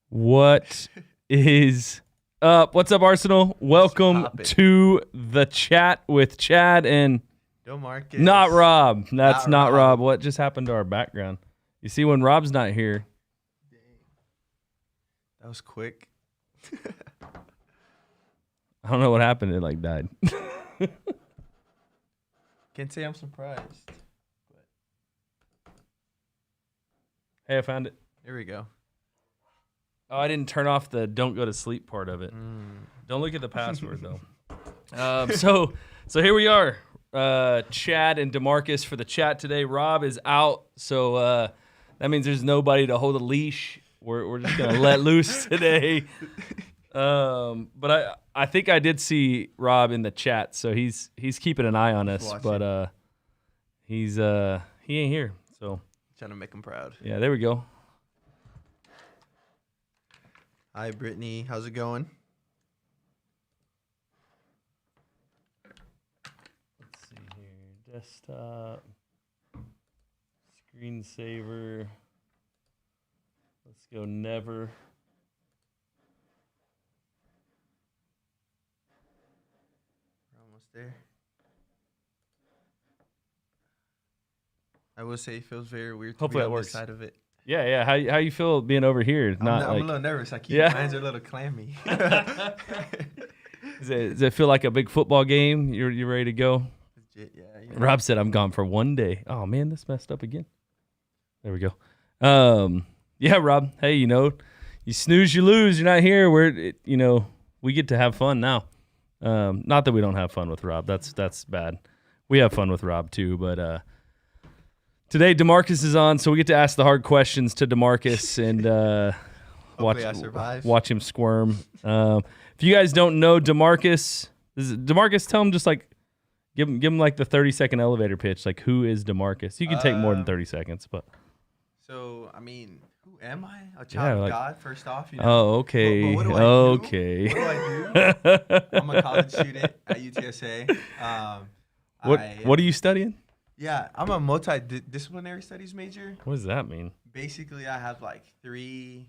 What is up? What's up, Arsenal? Welcome to the chat with Chad and Demarcus. Not Rob. That's not Rob. What just happened to our background? You see, when Rob's not here. Dang. That was quick. I don't know what happened. It like died. Can't say I'm surprised. But Hey, I found it. there we go. Oh, I didn't turn off the don't go to sleep part of it. Don't look at the password, though. So here we are. Chad and Demarcus for the chat today. Rob is out, so that means there's nobody to hold a leash. We're just going to let loose today. But I think I did see Rob in the chat, so he's keeping an eye on us. But he ain't here. So Trying to make him proud. yeah, there we go. Hi, Brittany. How's it going? Let's see here. Desktop. Screensaver. Let's go never. We're almost there. I will say it feels very weird to Hopefully be that on works. this side of it. Yeah. How you feel being over here? I'm a little nervous. My hands are a little clammy. Does it feel like a big football game? You're ready to go? Legit, yeah. Rob said I'm gone for one day. Oh man, this messed up again. There we go. Yeah, Rob. Hey, you snooze, you lose. You're not here. We get to have fun now. Not that we don't have fun with Rob. That's bad. We have fun with Rob too, but today Demarcus is on, so we get to ask the hard questions to Demarcus and watch him squirm. If you guys don't know Demarcus, tell him just like give him like the 30-second elevator pitch. Like, who is Demarcus? You can take more than 30 seconds, but. So, I mean, who am I? A child of God, first off. Oh, okay. But what do I do? Okay. What do I do? I'm a college student at UTSA. What are you studying? Yeah, I'm a multidisciplinary studies major. What does that mean? Basically, I have like 3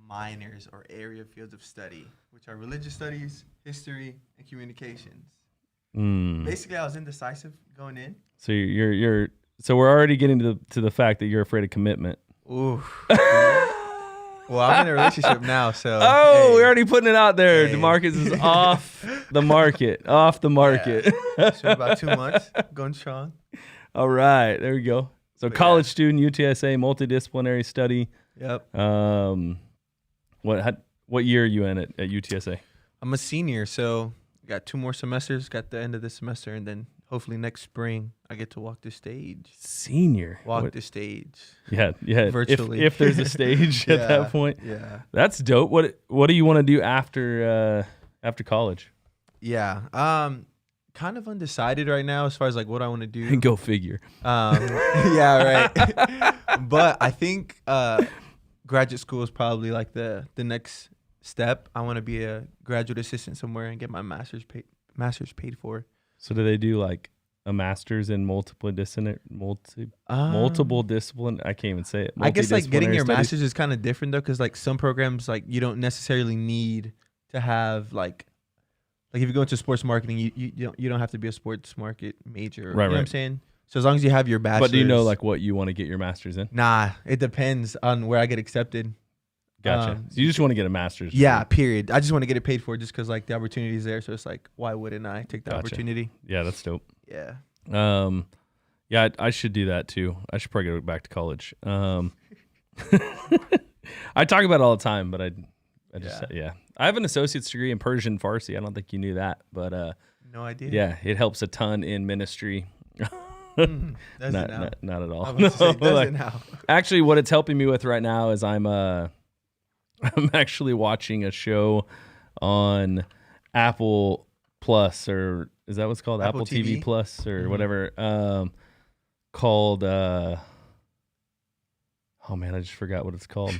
minors or area fields of study, which are religious studies, history, and communications. Basically, I was indecisive going in. So so we're already getting to the fact that you're afraid of commitment. Ooh. Well, I'm in a relationship now, so. Oh, we're already putting it out there. Hey. Demarcus is off the market. Off the market. Yeah. So about 2 months, going strong. All right, there we go. So college student, UTSA, multidisciplinary study. Yep. What year are you in at UTSA? I'm a senior, so got 2 more semesters. Got the end of this semester, and then hopefully next spring I get to walk the stage. Senior. Walk the stage. Yeah. Virtually. If there's a stage at that point. Yeah. That's dope. What do you want to do after college? Yeah. Kind of undecided right now as far as like what I want to do. And go figure. Yeah, right. But I think graduate school is probably like the next step. I want to be a graduate assistant somewhere and get my master's paid for. So do they do like a master's in multiple discipline? I can't even say it. I guess like getting your master's is kind of different though, because like some programs like you don't necessarily need to have like if you go into sports marketing, you don't have to be a sports market major. Right, you know what I'm saying? So as long as you have your bachelor's. But do you know like what you want to get your master's in? Nah, it depends on where I get accepted. Gotcha. So you just want to get a master's? Yeah, period. I just want to get it paid for just because like the opportunity is there. So it's like, why wouldn't I take the opportunity? Yeah, that's dope. Yeah. Yeah, I should do that too. I should probably go back to college. I talk about it all the time, but I just I have an associate's degree in Persian Farsi. I don't think you knew that, but no idea. Yeah, it helps a ton in ministry. Not at all. Now. Actually, what it's helping me with right now is I'm actually watching a show on Apple Plus, or is that what's called? Apple TV Plus or whatever. Called oh man, I just forgot what it's called.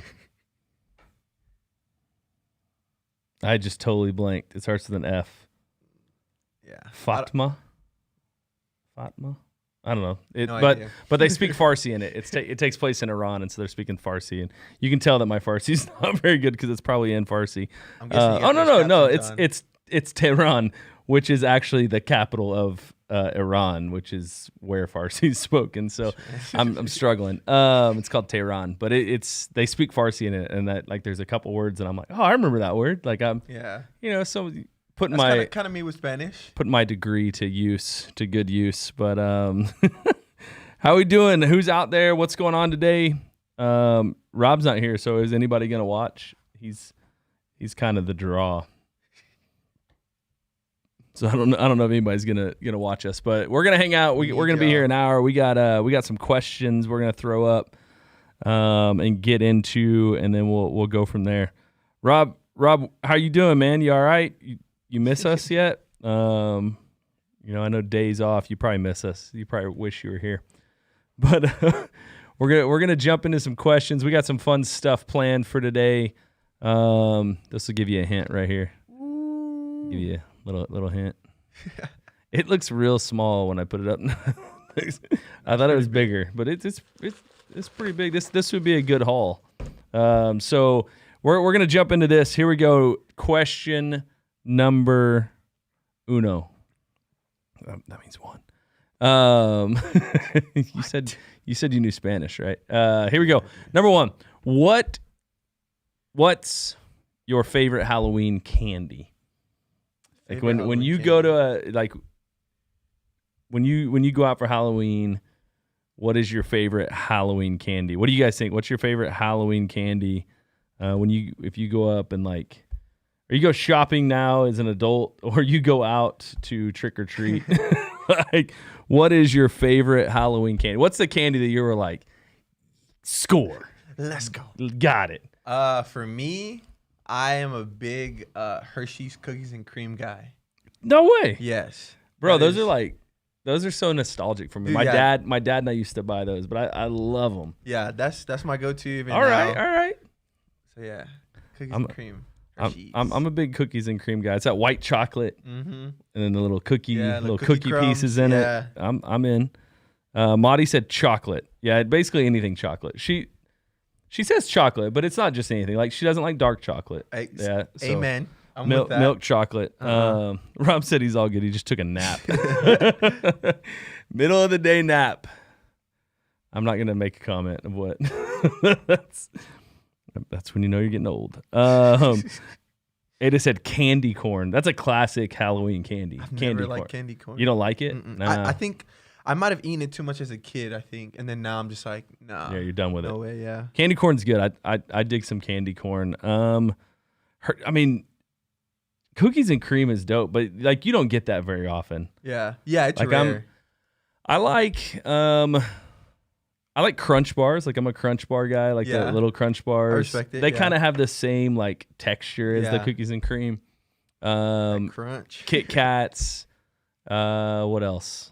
I just totally blanked. It starts with an F. Yeah. Fatma. I don't know. But they speak Farsi in it. It takes place in Iran, and so they're speaking Farsi, and you can tell that my Farsi is not very good because it's probably in Farsi. No. It's Tehran, which is actually the capital of Iran, which is where Farsi is spoken. So I'm struggling. It's called Tehran, but they speak Farsi in it, and that like there's a couple words, and I'm like, oh, I remember that word. Like so. Putting That's kind of me with Spanish. Putting my degree to good use. But how we doing? Who's out there? What's going on today? Rob's not here, so is anybody gonna watch? He's kind of the draw. So I don't know if anybody's gonna watch us, but we're gonna hang out. We're gonna be here an hour. We got some questions we're gonna throw up and get into, and then we'll go from there. Rob, how you doing, man? You all right? You miss us yet? I know days off. You probably miss us. You probably wish you were here. But we're gonna jump into some questions. We got some fun stuff planned for today. This will give you a hint right here. Give you a little hint. It looks real small when I put it up. I thought it was bigger, but it's pretty big. This would be a good haul. So we're gonna jump into this. Here we go. Question number uno. That means one. You You said you knew Spanish, right? Here we go. Number 1. What's your favorite Halloween candy? Like when you go to when you go out for Halloween, what is your favorite Halloween candy? What do you guys think? What's your favorite Halloween candy? If you go up and or you go shopping now as an adult, or you go out to trick or treat, what is your favorite Halloween candy? What's the candy that you were like, score? Let's go. Got it. For me, I am a big Hershey's cookies and cream guy. No way. Yes, bro. Those are so nostalgic for me. Dude, my dad and I used to buy those, but I love them. Yeah, that's my go-to. Even all right. So yeah, cookies and cream. I'm a big cookies and cream guy. It's that white chocolate, and then the little cookie, cookie crumbs, pieces in it. I'm in. Maudie said chocolate. Yeah, basically anything chocolate. She says chocolate, but it's not just anything. Like, she doesn't like dark chocolate. Yeah. So amen. I'm with that. Milk chocolate. Rob said he's all good. He just took a nap. Middle of the day nap. I'm not going to make a comment of what. That's when you know you're getting old. Ada said candy corn. That's a classic Halloween candy. I've never liked candy corn. You don't like it? Nah. I think I might have eaten it too much as a kid, I think. And then now I'm just like, nah. Yeah, you're done with it. No way, yeah. Candy corn's good. I dig some candy corn. I mean, cookies and cream is dope, but you don't get that very often. Yeah. Yeah, it's rare. I like Crunch bars. I'm a Crunch bar guy. The little Crunch bars. I respect it. They kind of have the same texture as the cookies and cream. Crunch. Kit Kats. What else?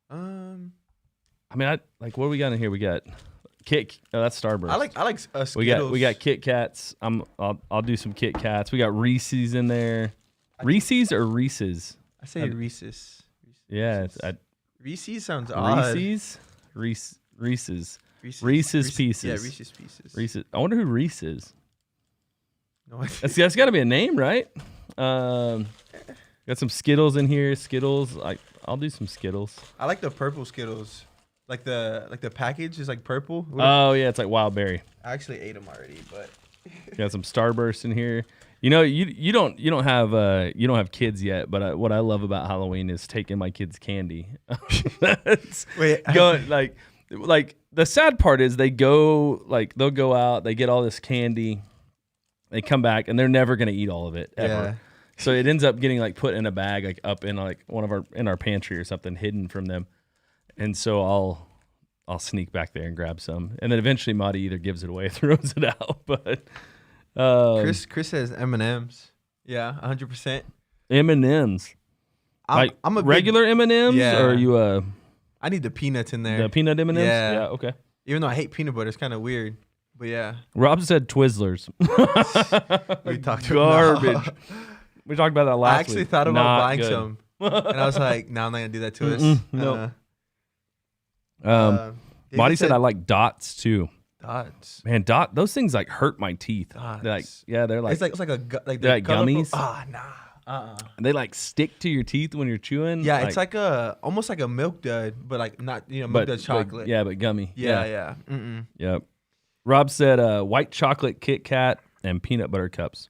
I mean, what do we got in here? We got that's Starburst. I like Skittles. We got Kit Kats. I'll do some Kit Kats. We got Reese's in there. Reese's or Reese's? I say Reese's. Yeah, Reese's sounds odd. Reese's Pieces. Yeah, Reese's Pieces. Reese's. I wonder who Reese is. No, that's got to be a name, right? Got some Skittles in here. Skittles. I'll do some Skittles. I like the purple Skittles. The package is purple. Oh yeah, it's like wild berry. I actually ate them already, but got some Starburst in here. You don't have kids yet, but what I love about Halloween is taking my kids candy. The sad part is they'll go out, they get all this candy, they come back and they're never gonna eat all of it ever. Yeah. So it ends up getting put in a bag up in one of our pantry or something, hidden from them. And so I'll sneak back there and grab some, and then eventually Maudie either gives it away or throws it out. But Chris says M&Ms. Yeah, 100%. M&Ms. I'm a regular M&Ms, or are you I need the peanuts in there. The peanut M&Ms. Yeah. Okay. Even though I hate peanut butter, it's kind of weird. But yeah. Rob said Twizzlers. We talked garbage. We talked about that last week. I actually thought about buying some, and I was like, "No, I'm not gonna do that to us." No. Maudie said I like Dots too. Dots, man, those things hurt my teeth. Dots. They're they're like gummies. Nah. They stick to your teeth when you're chewing. Yeah, it's almost like a milk dud, but not milk dud chocolate. But gummy. Yeah. Yep. Rob said white chocolate Kit Kat and peanut butter cups.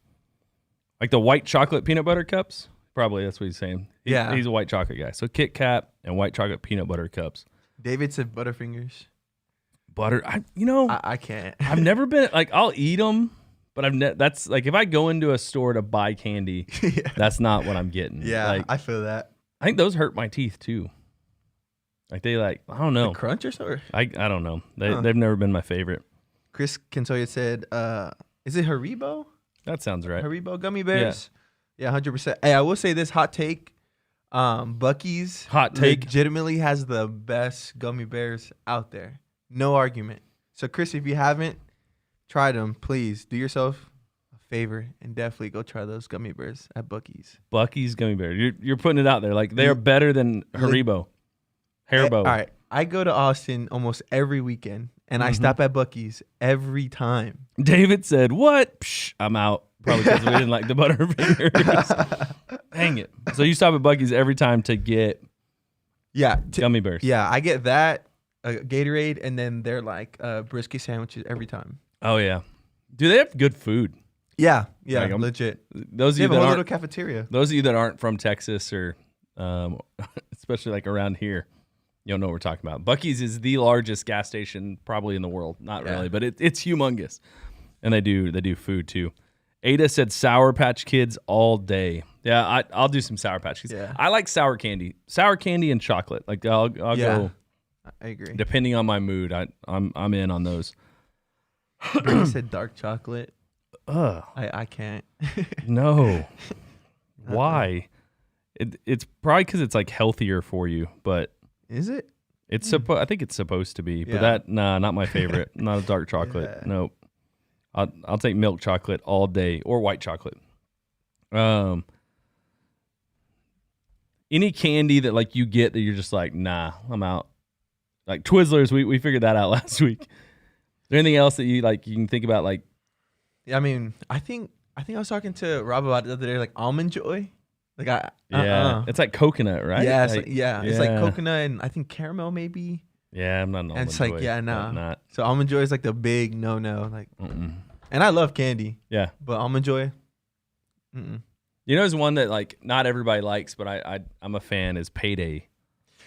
Like the white chocolate peanut butter cups? Probably that's what he's saying. He's a white chocolate guy. So Kit Kat and white chocolate peanut butter cups. David said Butterfingers. I can't. I've never been I'll eat them, but that's if I go into a store to buy candy, that's not what I'm getting. Yeah, I feel that. I think those hurt my teeth too. I don't know. The crunch or something? I don't know. They've never been my favorite. Chris Kinsoya said, is it Haribo? That sounds right. Haribo gummy bears? Yeah, 100%. Hey, I will say this hot take. Buc-ee's legitimately has the best gummy bears out there. No argument. So, Chris, if you haven't tried them, please do yourself a favor and definitely go try those gummy bears at Buc-ee's. Buc-ee's gummy bears. You're putting it out there. They are better than Haribo. All right. I go to Austin almost every weekend. And I stop at Buc-ee's every time. David said, "What? Psh, I'm out." Probably because we didn't like the Butterfingers. Dang it. So you stop at Buc-ee's every time to get Yeah, gummy bears. Yeah, I get that Gatorade, and then they're like brisket sandwiches every time. Oh yeah, do they have good food? Yeah, Like, legit. Those of They you have a that whole aren't little cafeteria. those of you that aren't from Texas or especially like around here, you don't know what we're talking about. Buc-ee's is the largest gas station probably in the world. Not really, but it's humongous. And they do food too. Ada said Sour Patch Kids all day. Yeah, I'll do some Sour Patch Kids. Yeah. I like sour candy and chocolate. Like I'll go. I agree. Depending on my mood, I'm in on those. Brittany said dark chocolate. Ugh. I can't. No. Why? It's probably because it's like healthier for you, but is it? It's I think it's supposed to be, but not my favorite. Not a dark chocolate. Yeah. Nope. I'll take milk chocolate all day or white chocolate. Any candy that like you get that you're just like, nah, I'm out. Like Twizzlers, we figured that out last week. Is there anything else that you like? You can think about like. Yeah, I mean, I think I was talking to Rob about it the other day, like Almond Joy. Like it's like coconut, right? Yeah, it's like coconut and I think caramel maybe. Yeah, I'm not an Almond It's Joy. like not. So Almond Joy is like the big no. Like, and I love candy. Yeah, but Almond Joy. You know, there's one that like not everybody likes, but I'm a fan. Is Payday.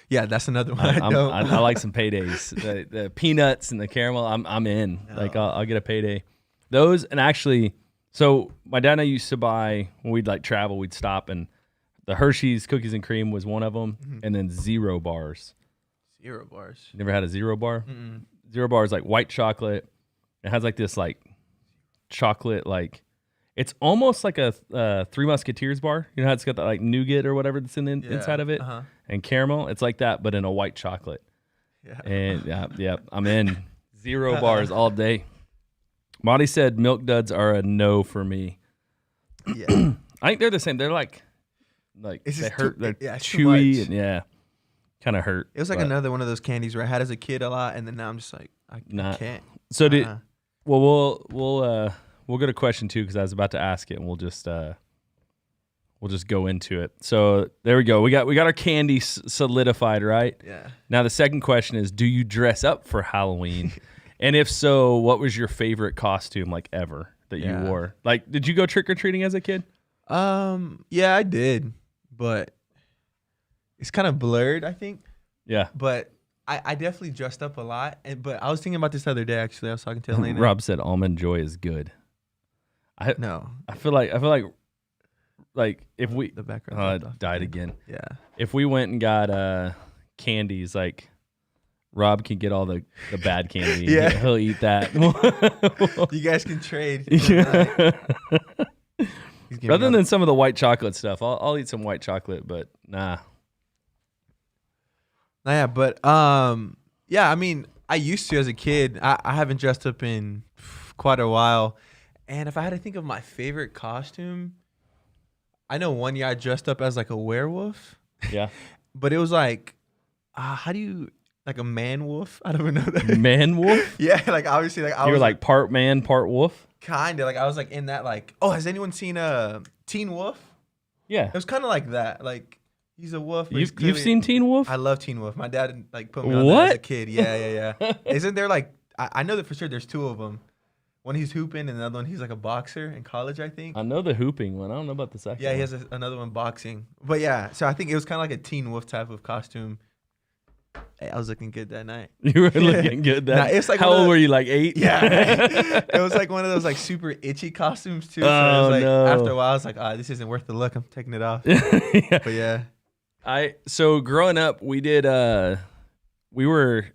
Yeah, that's another one. I like some Paydays. The peanuts and the caramel. I'm in. No. Like I'll get a Payday. Those and actually, so my dad and I used to buy when we'd like travel. We'd stop and the Hershey's cookies and cream was one of them, and then Zero bars. Zero bars. You never had a Zero bar? Zero bar is like white chocolate. It has like this like chocolate like. It's almost like a Three Musketeers bar. You know how it's got that like nougat or whatever that's inside of it, and caramel. It's like that, but in a white chocolate. Yeah. And I'm in. Zero bars all day. Monty said Milk Duds are a no for me. Yeah, I think they're the same. They're like they hurt. They're chewy and kind of hurt. It was like another one of those candies where I had as a kid a lot, and then now I'm just like I can't. So we'll go to question 2 because I was about to ask it, and we'll just go into it. So there we go. We got our candy solidified, right? Yeah. Now the second question is: do you dress up for Halloween? And if so, what was your favorite costume like ever that you wore? Like, did you go trick or treating as a kid? Yeah, I did, but it's kind of blurred, I think. Yeah. But I definitely dressed up a lot, but I was thinking about this the other day. Actually, I was talking to Elena. Rob said Almond Joy is good. I feel like if we the background died again. Yeah. If we went and got candies, like Rob can get all the bad candy. Yeah. He'll eat that. You guys can trade. Rather than some of the white chocolate stuff, I'll eat some white chocolate, but nah. Yeah, but yeah, I mean, I used to as a kid. I haven't dressed up in quite a while. And if I had to think of my favorite costume, I know one year I dressed up as like a werewolf. Yeah. But it was like, how do you, like a man wolf? I don't even know that. Man wolf? Yeah, like obviously like I was like part man, part wolf? Kind of. Like I was like in that like, oh, has anyone seen Teen Wolf? Yeah. It was kind of like that. Like he's a wolf. You've seen Teen Wolf? I love Teen Wolf. My dad like put me on that as a kid. Yeah. Isn't there like, I know that for sure there's 2 of them. One he's hooping, and another one he's like a boxer in college, I think. I know the hooping one. I don't know about the second one. Yeah, he has another one boxing. But yeah, so I think it was kind of like a Teen Wolf type of costume. Hey, I was looking good that night. You were looking good that night. It's like how old were you, like 8? Yeah. It was like one of those like super itchy costumes too. So it was like, after a while, I was like, this isn't worth the look. I'm taking it off. Yeah. But yeah. So growing up, we did, we were,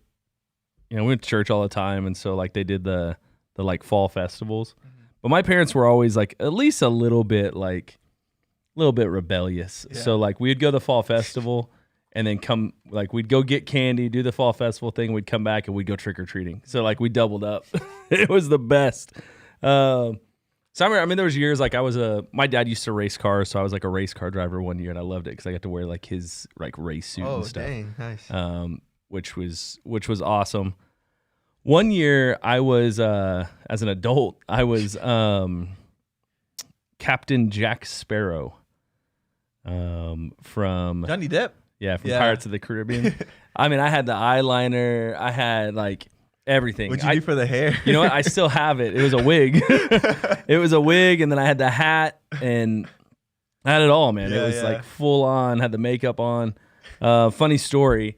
we went to church all the time. And so like they did the like fall festivals, but my parents were always like at least a little bit rebellious. Yeah. So like we'd go to the fall festival and then come like we'd go get candy, do the fall festival thing, we'd come back and we'd go trick or treating. So like we doubled up. It was the best. So I mean there was years like my dad used to race cars, so I was like a race car driver one year and I loved it because I got to wear like his like race suit and stuff. Dang, nice. Which was awesome. One year I was, as an adult, I was Captain Jack Sparrow from Johnny Depp. Yeah, from Pirates of the Caribbean. I mean, I had the eyeliner. I had like everything. What'd you do for the hair? You know what? I still have it. It was a wig. It was a wig, and then I had the hat, and I had it all, man. It was like full on, had the makeup on. Funny story.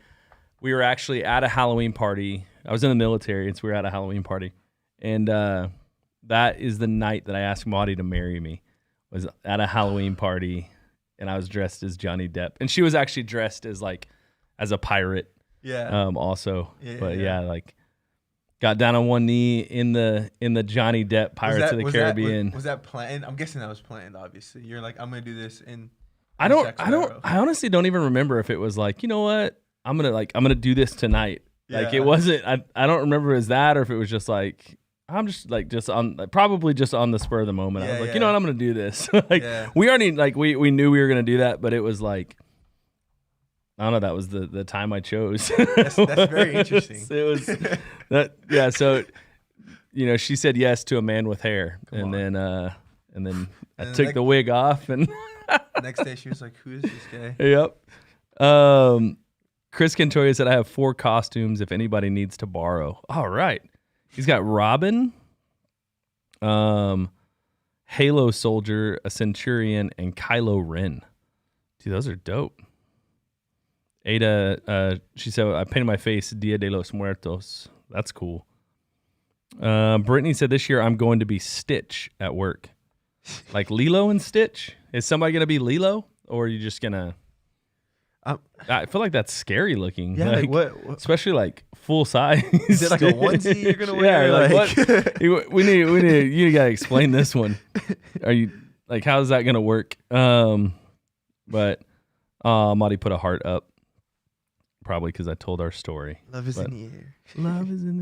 We were actually at a Halloween party. I was in the military, and so we were at a Halloween party. And that is the night that I asked Maudie to marry me, was at a Halloween party, and I was dressed as Johnny Depp. And she was actually dressed as a pirate. Yeah. Also. But like got down on one knee in the Johnny Depp Pirates of the Caribbean. Was that planned? I'm guessing that was planned, obviously. You're like, I'm gonna do this I honestly don't even remember if it was like, you know what? I'm gonna do this tonight. Yeah. Like it wasn't. I don't remember as that, or if it was just like I'm probably just on the spur of the moment. I was like, you know what? I'm gonna do this. We already we knew we were gonna do that, but it was like I don't know. That was the time I chose. That's very interesting. It was that. Yeah. So she said yes to a man with hair, and then I took the wig off, and next day she was like, "Who is this guy?" Yep. Chris Cantoya said, I have 4 costumes if anybody needs to borrow. All right. He's got Robin, Halo Soldier, a Centurion, and Kylo Ren. Dude, those are dope. Ada, she said, I painted my face Dia de los Muertos. That's cool. Brittany said, this year I'm going to be Stitch at work. Like Lilo and Stitch? Is somebody going to be Lilo? Or are you just going to... I feel like that's scary looking. Yeah, like what? Especially like full size. Is it like a onesie you're gonna wear? Yeah, what? We need. You gotta explain this one. Are you like? How's that gonna work? But Marty put a heart up, probably because I told our story. Love is in the air. Love is in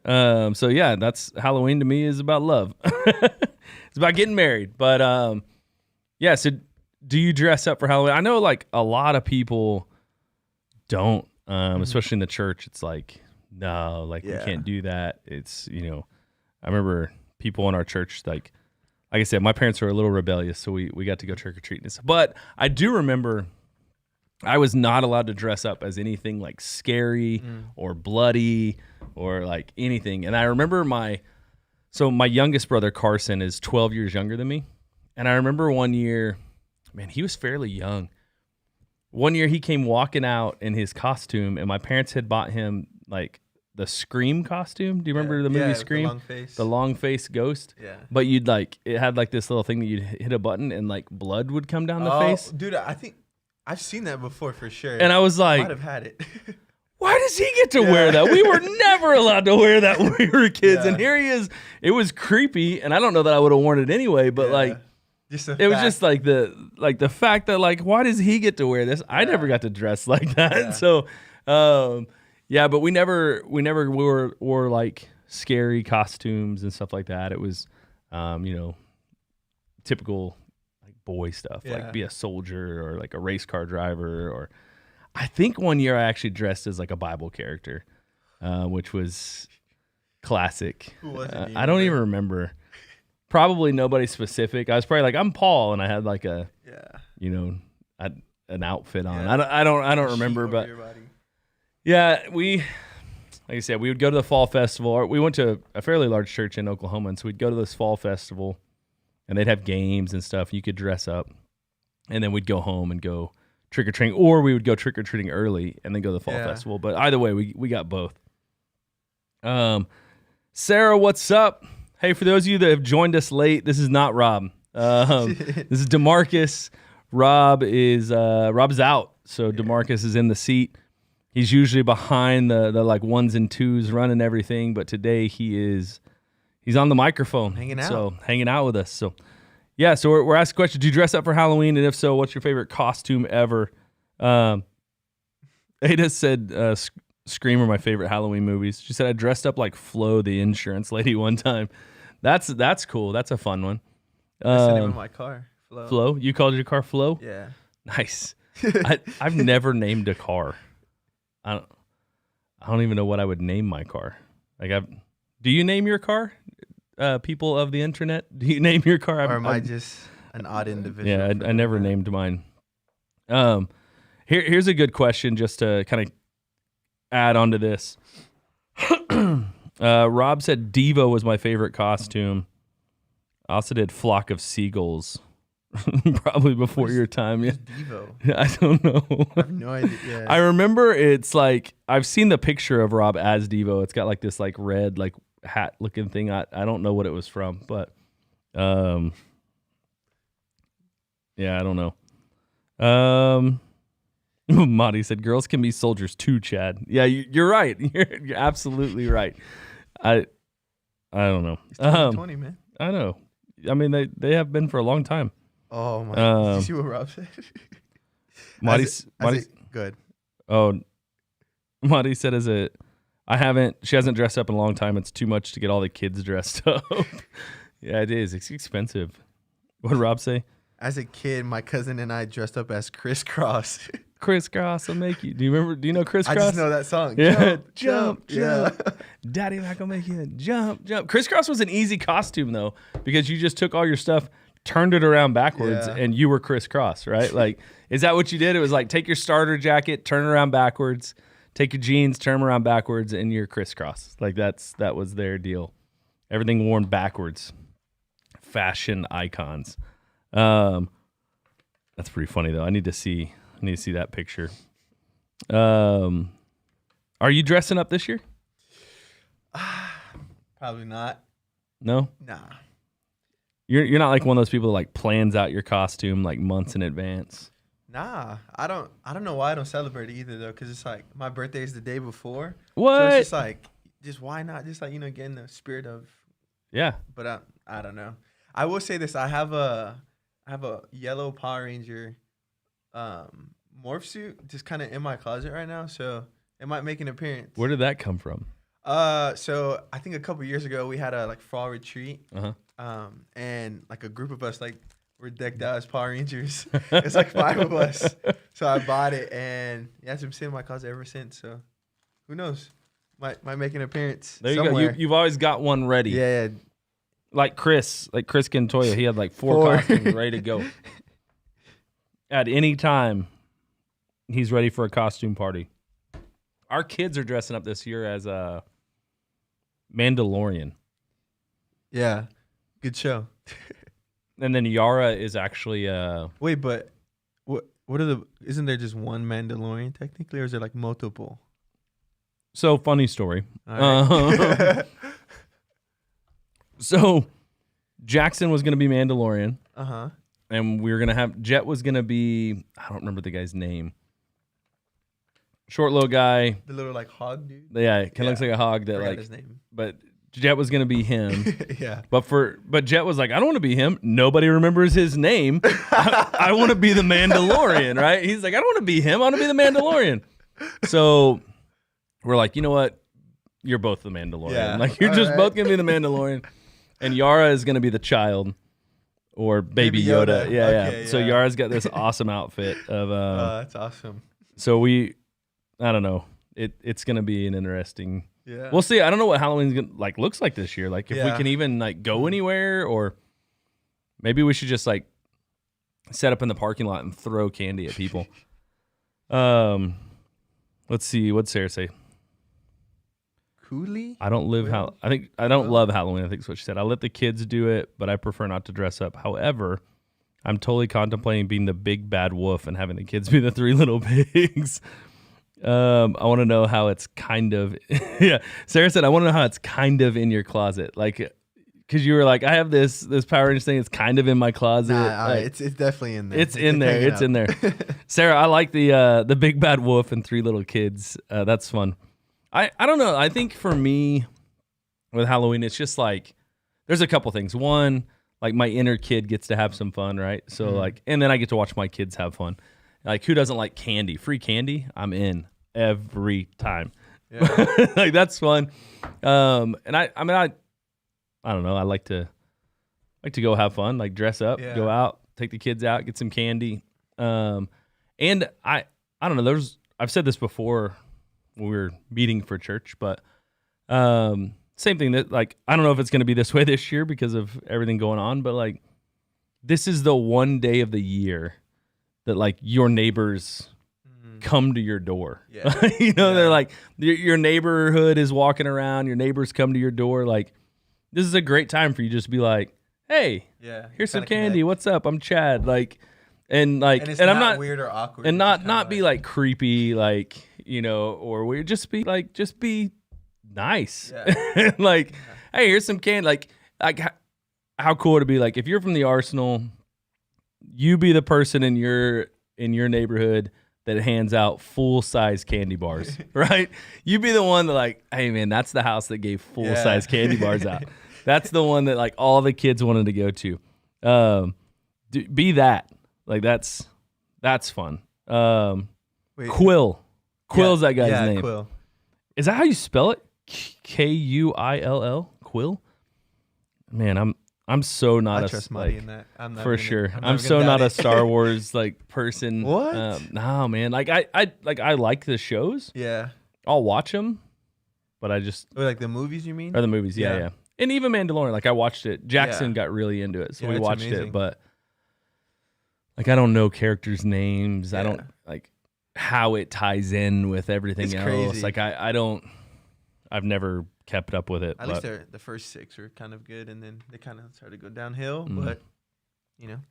the air. So yeah, that's Halloween to me is about love. It's about getting married. But yeah. So. Do you dress up for Halloween? I know like a lot of people don't, especially in the church. It's like, no, like we can't do that. It's, I remember people in our church, like I said, my parents were a little rebellious, so we got to go trick-or-treating. But I do remember I was not allowed to dress up as anything like scary or bloody or like anything. And I remember my youngest brother, Carson, is 12 years younger than me. And I remember one year... Man, he was fairly young. One year he came walking out in his costume, and my parents had bought him like the Scream costume. Do you remember the movie Scream? The long face ghost. Yeah. But it had like this little thing that you'd hit a button and like blood would come down the face. Dude, I think I've seen that before for sure. And I was like, might have had it. Why does he get to wear that? We were never allowed to wear that when we were kids. And here he is. It was creepy, and I don't know that I would have worn it anyway, but like. It was just like the fact that like, why does he get to wear this? I never got to dress like that. Yeah. So but we never wore like scary costumes and stuff like that. It was typical like boy stuff, like be a soldier or like a race car driver, or I think one year I actually dressed as like a Bible character, which was classic. Who was it? I don't even remember. Probably nobody specific. I was probably like, I'm Paul, and I had like an outfit on. I don't remember, but yeah, like I said, we would go to the fall festival. We went to a fairly large church in Oklahoma, and so we'd go to this fall festival, and they'd have games and stuff. You could dress up, and then we'd go home and go trick or treating, or we would go trick or treating early and then go to the fall festival. But either way, we got both. Sarah, what's up? Hey, for those of you that have joined us late, this is not Rob. This is Demarcus. Rob is out, so Demarcus is in the seat. He's usually behind the like ones and twos running everything, but today he's on the microphone. Hanging out with us. So yeah, so we're asking questions. Do you dress up for Halloween? And if so, what's your favorite costume ever? Ada said Scream are my favorite Halloween movies. She said I dressed up like Flo, the insurance lady, one time. That's cool. That's a fun one. That's the name of my car. Flo. You called your car Flo? Yeah. Nice. I've never named a car. I don't even know what I would name my car. Do you name your car? People of the internet, do you name your car? Or am I just an odd individual? Yeah, I never named mine. Here's a good question just to kind of add on to this. Rob said Devo was my favorite costume. I also did Flock of Seagulls. Probably before your time. Yeah. Devo? I don't know. I have no idea. Yeah. I remember it's like, I've seen the picture of Rob as Devo. It's got like this like red like hat looking thing. I don't know what it was from, but yeah, I don't know. Monty said girls can be soldiers too, Chad. Yeah, you're right. You're absolutely right. I don't know. It's 2020, man. I know. I mean, they have been for a long time. Oh my! Did you see what Rob said? Marty's good. Oh, Marty said, she hasn't dressed up in a long time. It's too much to get all the kids dressed up. Yeah, it is. It's expensive. What did Rob say? As a kid, my cousin and I dressed up as Crisscross. Crisscross will make you. Do you know Crisscross? I just know that song. Yeah. Jump. Yeah. Daddy not gonna make you jump. Crisscross was an easy costume though, because you just took all your stuff, turned it around backwards, and you were Crisscross, right? Like, is that what you did? It was like, take your starter jacket, turn it around backwards, take your jeans, turn them around backwards, and you're Crisscross. Like that was their deal. Everything worn backwards. Fashion icons. That's pretty funny though. I need to see that picture. Are you dressing up this year? Probably not. No? Nah. You're not like one of those people that like plans out your costume like months in advance. Nah, I don't know why I don't celebrate it either though, because it's like my birthday is the day before. What? So it's just like, why not? Just like, get in the spirit of. Yeah. But I don't know. I will say this: I have a yellow Power Ranger morph suit just kind of in my closet right now, so it might make an appearance. Where did that come from? So I think a couple years ago we had a like fall retreat. And like a group of us like were decked out as Power Rangers. It's like 5 of us. So I bought it, and it's been sitting in my closet ever since. So who knows? Might make an appearance. There you somewhere. go. You've always got one ready. Yeah. Like Chris Cantoya, he had like 4 costumes ready to go. At any time, he's ready for a costume party. Our kids are dressing up this year as a Mandalorian. Yeah. Good show. And then Yara is actually wait, but what are isn't there just one Mandalorian technically, or is there like multiple? So funny story. Right. So Jackson was gonna be Mandalorian. And we were gonna have Jet was gonna be, I don't remember the guy's name. Short little guy. The little like hog dude. Yeah, it kinda looks like a hog that like his name. But Jet was gonna be him. Yeah. But Jet was like, I don't want to be him. Nobody remembers his name. I want to be the Mandalorian, right? He's like, I don't want to be him. I want to be the Mandalorian. So we're like, you know what? You're both the Mandalorian. Yeah. Like you're just both gonna be the Mandalorian. And Yara is gonna be the child or Baby Yoda. Yeah, okay, yeah. So Yara's got this awesome outfit of that's awesome. So I don't know. It's gonna be an interesting. Yeah. We'll see. I don't know what Halloween's gonna like looks like this year. Like if we Yeah. can even like go anywhere, or maybe we should just like set up in the parking lot and throw candy at people. Let's see. What'd Sarah say? Cooley? I don't love Halloween. I think is what she said. I let the kids do it, but I prefer not to dress up. However, I'm totally contemplating being the big bad wolf and having the kids be the 3 little pigs. I want to know how it's kind of. Yeah, Sarah said I want to know how it's kind of in your closet, like, because you were like, I have this Power Rangers thing. It's kind of in my closet. Like, it's definitely in there. It's in there. It's in there. Sarah, I like the big bad wolf and 3 little kids. That's fun. I don't know. I think for me with Halloween, it's just like there's a couple things. One, like my inner kid gets to have some fun, right? So like, and then I get to watch my kids have fun. Like, who doesn't like candy? Free candy, I'm in every time. Yeah. Like that's fun. And I don't know. I like to go have fun, like dress up, go out, take the kids out, get some candy. And I don't know. I've said this before when we were meeting for church, but same thing that like I don't know if it's going to be this way this year because of everything going on, but like this is the one day of the year that like your neighbors come to your door. Yeah. They're like, your neighborhood is walking around, your neighbors come to your door. Like, this is a great time for you just to be like, hey, here's some candy. Connect. What's up? I'm Chad. Like, and it's I'm not not weird or awkward. and not be like creepy, like, or weird. Just be nice. Yeah. Like, hey, here's some candy. Like how cool would it be? Like, if you're from the Arsenal, you be the person in your neighborhood that hands out full-size candy bars, right? You be the one that like, hey man, that's the house that gave full-size candy bars out. That's the one that like all the kids wanted to go to. Be that. Like that's fun. Wait, Quill's that guy's name. Quill. Is that how you spell it? Kuill? Quill? Man, I'm so not I trust money in that. I'm not for sure. I'm so not a Star Wars like person. What? No, man. Like I like the shows. Yeah. I'll watch them, but I just Or like the movies, you mean? or the movies. Yeah. And even Mandalorian. Like I watched it. Jackson Yeah. got really into it, so we it's watched amazing. it. But like I don't know characters' names. I Yeah. don't like how it ties in with everything It's else. crazy. Like I don't. I've never kept up with it. At least the first 6 were kind of good, and then they kind of started to go downhill. But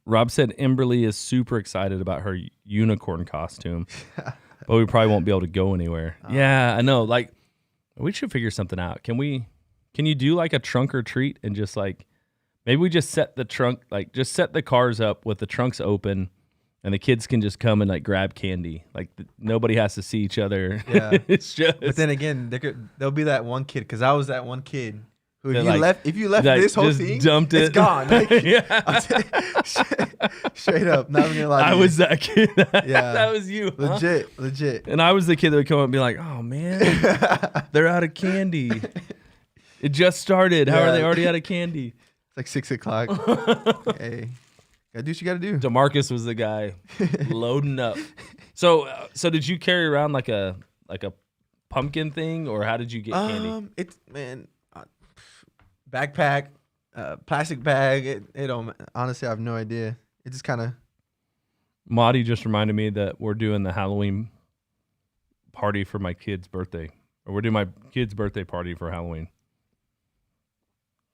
Rob said Emberly is super excited about her unicorn costume, but we probably won't be able to go anywhere. Yeah, I know. Like, we should figure something out. Can you do like a trunk or treat and just like, maybe we just set the trunk, like just set the cars up with the trunks open and the kids can just come and like grab candy. Like nobody has to see each other. Yeah. It's just. But then again, there'll be that one kid, because I was that one kid who if you left like, this whole just thing, dumped it. it's gone. Like, Yeah. straight up. Not even gonna lie to I you. was that kid. Yeah. That was you. Huh? Legit. And I was the kid that would come up and be like, oh man, they're out of candy. It just started. How are they already out of candy? It's like 6 o'clock. Hey, gotta do what you gotta do. Demarcus was the guy loading up. So did you carry around like a pumpkin thing, or how did you get candy? It's backpack, plastic bag. It don't. Honestly, I have no idea. It just kind of. Maudie just reminded me that we're doing the Halloween party for my kid's birthday, or we're doing my kid's birthday party for Halloween.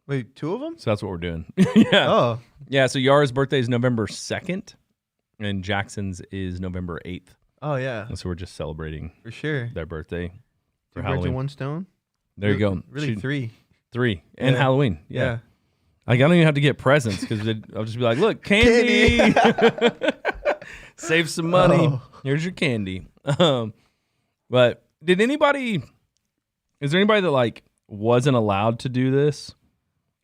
Wait, 2 of them? So that's what we're doing. Yeah. Oh, Yeah. So Yara's birthday is November 2nd, and Jackson's is November 8th. oh yeah, And so we're just celebrating for sure. their birthday for 2 birds Halloween. in one stone. There you go. Really, 3. 3 and Yeah. Halloween. Yeah. Like, I don't even have to get presents because I'll just be like, look, candy. Save some money. Oh. Here's your candy. But is there anybody that like wasn't allowed to do this?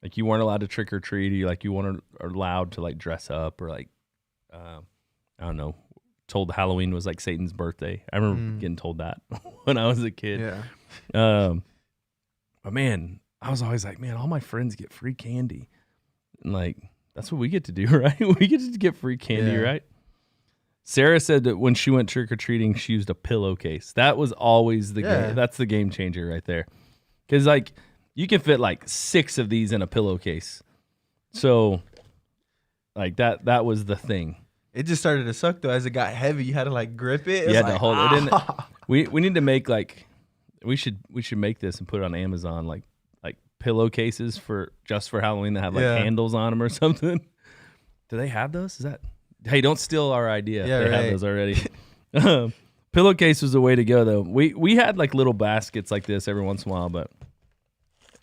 Like you weren't allowed to trick or treat, or you weren't allowed to like dress up, or like, I don't know, told Halloween was like Satan's birthday. I remember getting told that when I was a kid. Yeah. But man, I was always like, man, all my friends get free candy. And like, that's what we get to do, right? We get to get free candy, Yeah. right? Sarah said that when she went trick-or-treating, she used a pillowcase. That was always the game. That's the game changer right there. Because like, you can fit like 6 of these in a pillowcase. So like that was the thing. It just started to suck though. As it got heavy, you had to like grip it. You had to like, hold it in. We need to make like, we should make this and put it on Amazon, like pillowcases for Halloween that have like handles on them or something. Do they have those? Hey, don't steal our idea. Yeah, they right. have those already. Pillowcase was the way to go though. We had like little baskets like this every once in a while, but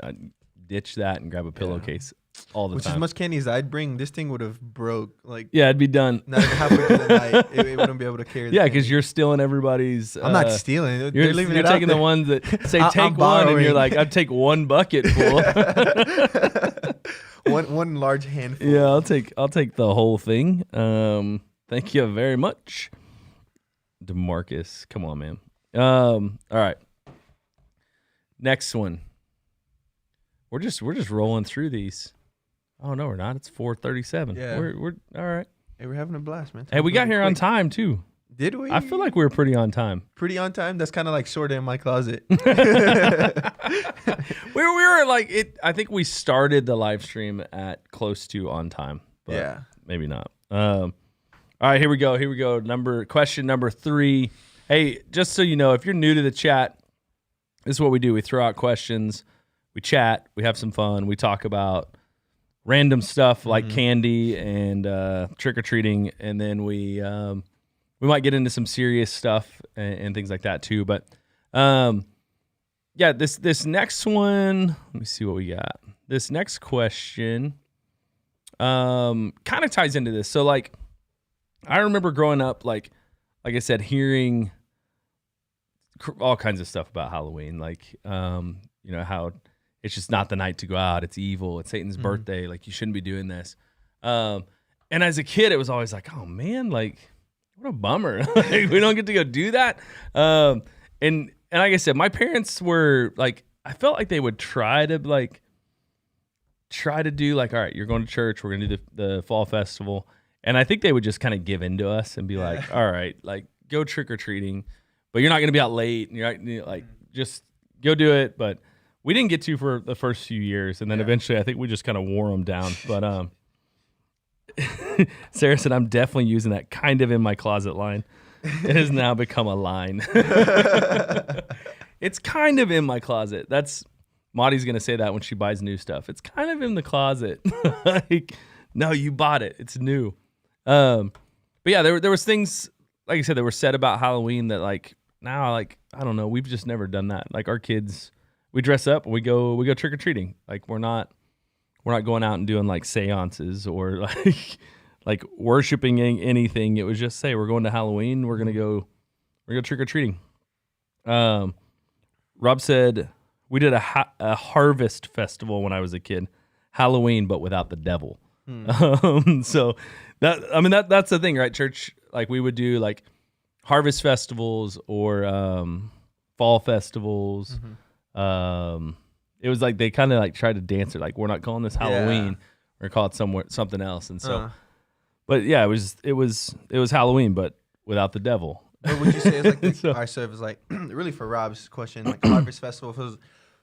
I'd ditch that and grab a pillowcase all the Which time. as much candy as I'd bring, this thing would have broke. Like Yeah, it'd be done. not even halfway through the night. It wouldn't be able to carry. Yeah, because you're stealing everybody's. I'm not stealing. They're You're leaving you're it out taking the there. ones that say I'm take one, and you're borrowing. like, I'd take one bucket full. one large handful. Yeah, I'll take the whole thing. Thank you very much, Demarcus. Come on, man. All right. Next one. We're just rolling through these. Oh no, we're not. It's 4:37. Yeah. We're all right. Hey, we're having a blast, man. Hey, we got Moving here on quick. time too. Did we? I feel like we were pretty on time. pretty on time. That's kind of like sorta in my closet. We were like it. I think we started the live stream at close to on time. But Yeah. maybe not. All right, here we go. Question number 3. Hey, just so you know, if you're new to the chat, this is what we do. We throw out questions, we chat, we have some fun, we talk about random stuff like candy and trick-or-treating, and then we might get into some serious stuff and things like that too. But this next one, let me see what we got. This next question kind of ties into this. So like, I remember growing up, like I said, hearing all kinds of stuff about Halloween, like how it's just not the night to go out. It's evil. It's Satan's birthday. Like, you shouldn't be doing this. And as a kid, it was always like, oh man, like, what a bummer. Like, we don't get to go do that. And like I said, my parents were like, I felt like they would try to do like, all right, you're going to church. We're going to do the fall festival. And I think they would just kind of give in to us and be like, all right, like, go trick or treating, but you're not going to be out late. And you're not, like, just go do it. But we didn't get to for the first few years. And then eventually I think we just kind of wore them down. But Sarah said, I'm definitely using that kind of in my closet line. It has now become a line. It's kind of in my closet. That's Maudie's going to say that when she buys new stuff. It's kind of in the closet. Like, no, you bought it. It's new. But yeah, there was things, like I said, that were said about Halloween that, like, now, like, I don't know, we've just never done that. Like, our kids, we dress up and we go trick-or-treating. Like, we're not going out and doing like seances or like worshiping anything. It was just, say, we're going to Halloween. We're gonna go trick-or-treating. Rob said we did a harvest festival when I was a kid, Halloween, but without the devil. So that's the thing, right? Church, like, we would do like harvest festivals or fall festivals. It was like they kind of like tried to dance it, like, we're not calling this Halloween, we're gonna call it something else. And so, but yeah, it was Halloween, but without the devil. What would you say is like so it was like really for Rob's question, like harvest festival.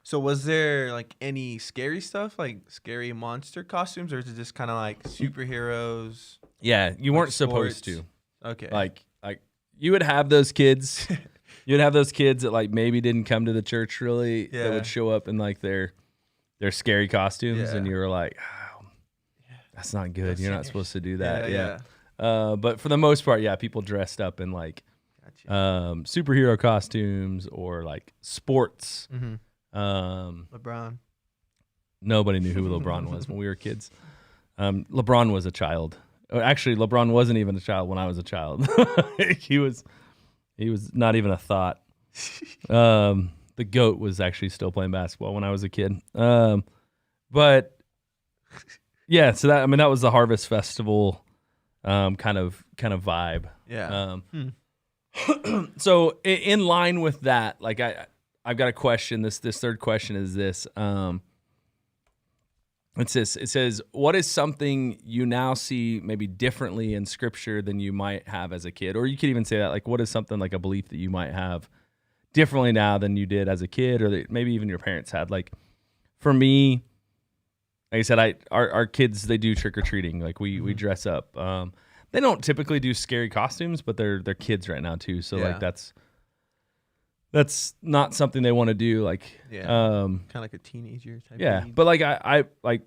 So was there like any scary stuff, like scary monster costumes, or is it just kind of like superheroes? Yeah, you weren't sports? supposed to. Okay. Like you would have those kids. You'd have those kids that like maybe didn't come to the church really. Yeah. That would show up in like their scary costumes, and you were like, oh, that's not good. You're not supposed to do that. Yeah. But for the most part, people dressed up in like superhero costumes or like sports. LeBron. Nobody knew who LeBron was when we were kids. LeBron was a child. Actually, LeBron wasn't even a child when I was a child. He was not even a thought. The GOAT was actually still playing basketball when I was a kid. But yeah, so that was the Harvest Festival kind of vibe. Yeah. So in line with that, like I've got a question. This third question is this. It says, what is something you now see maybe differently in Scripture than you might have as a kid? Or you could even say that, like, what is something like a belief that you might have differently now than you did as a kid, or that maybe even your parents had? Like, for me, like I said, our kids, they do trick-or-treating. Like, we dress up. They don't typically do scary costumes, but they're kids right now too. So like that's not something they want to do. Like, kind of like a teenager type. Yeah, age. But like I like